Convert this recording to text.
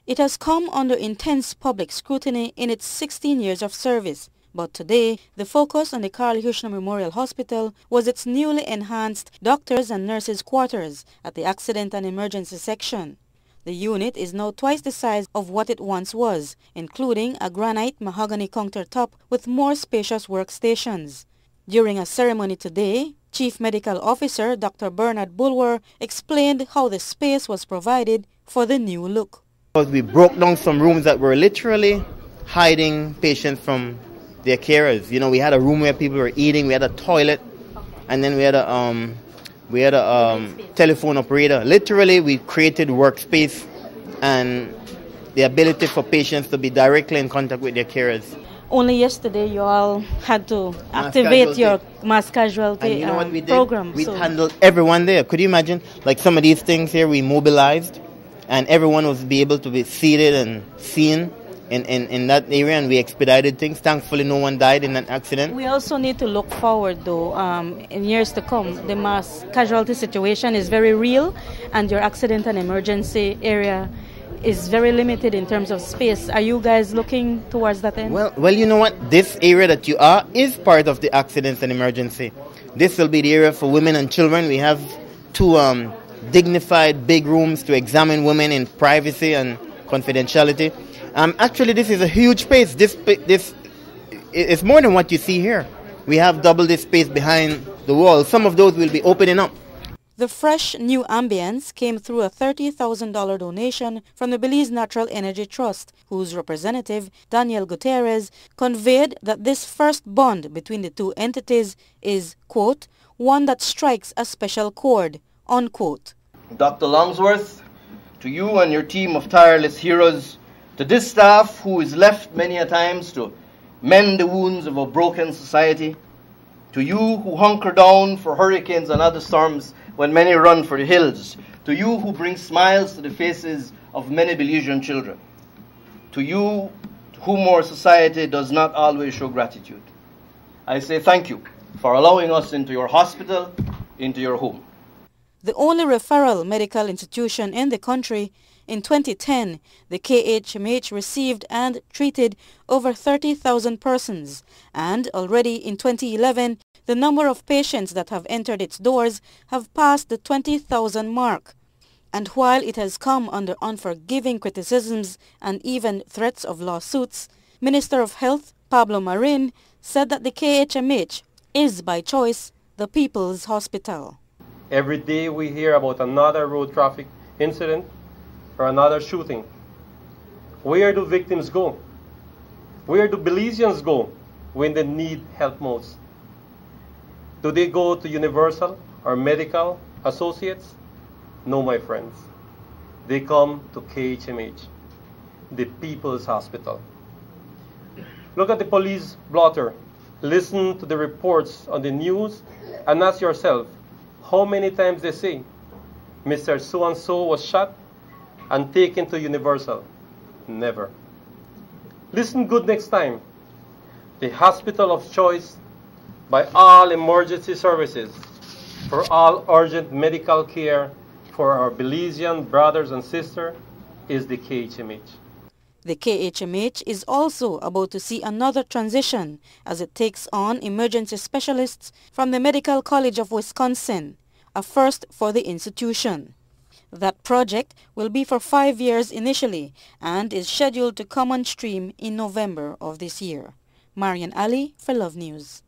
It has come under intense public scrutiny in its 16 years of service, but today the focus on the Karl Huchner Memorial Hospital was its newly enhanced doctors and nurses quarters at the accident and emergency section. The unit is now twice the size of what it once was, including a granite mahogany countertop with more spacious workstations. During a ceremony today, Chief Medical Officer Dr. Bernard Bulwer explained how the space was provided for the new look. We broke down some rooms that were literally hiding patients from their carers. You know, we had a room where people were eating, we had a toilet, and then we had a telephone operator. Literally, we created workspace and the ability for patients to be directly in contact with their carers. Only yesterday you all had to activate your mass casualty and you know what we did? program. We handled everyone there. Could you imagine? Like some of these things here we mobilized and everyone was able to be seated and seen in that area, and we expedited things. Thankfully no one died in that accident. We also need to look forward though, in years to come. The mass casualty situation is very real and your accident and emergency area is very limited in terms of space. Are you guys looking towards that end? Well, you know what? This area that you are is part of the accidents and emergency. This will be the area for women and children. We have two dignified big rooms to examine women in privacy and confidentiality. Actually, this is a huge space. This is more than what you see here. We have double this space behind the wall. Some of those will be opening up. The fresh new ambience came through a $30,000 donation from the Belize Natural Energy Trust, whose representative, Daniel Gutierrez, conveyed that this first bond between the two entities is, quote, one that strikes a special chord, unquote. Dr. Longsworth, to you and your team of tireless heroes, to this staff who is left many a times to mend the wounds of a broken society, to you who hunker down for hurricanes and other storms when many run for the hills, to you who bring smiles to the faces of many Belizean children, to you to whom our society does not always show gratitude, I say thank you for allowing us into your hospital, into your home. The only referral medical institution in the country, in 2010, the KHMH received and treated over 30,000 persons, and already in 2011, the number of patients that have entered its doors have passed the 20,000 mark. And while it has come under unforgiving criticisms and even threats of lawsuits, Minister of Health Pablo Marin said that the KHMH is by choice the people's hospital. Every day we hear about another road traffic incident or another shooting. Where do victims go? Where do Belizeans go when they need help most? Do they go to Universal or Medical Associates? No, my friends. They come to KHMH, the People's Hospital. Look at the police blotter. Listen to the reports on the news and ask yourself how many times they say, Mr. So-and-so was shot and taken to Universal. Never. Listen good next time. The hospital of choice by all emergency services for all urgent medical care for our Belizean brothers and sisters is the KHMH. The KHMH is also about to see another transition as it takes on emergency specialists from the Medical College of Wisconsin, a first for the institution. That project will be for 5 years initially and is scheduled to come on stream in November of this year. Marian Ali for Love News.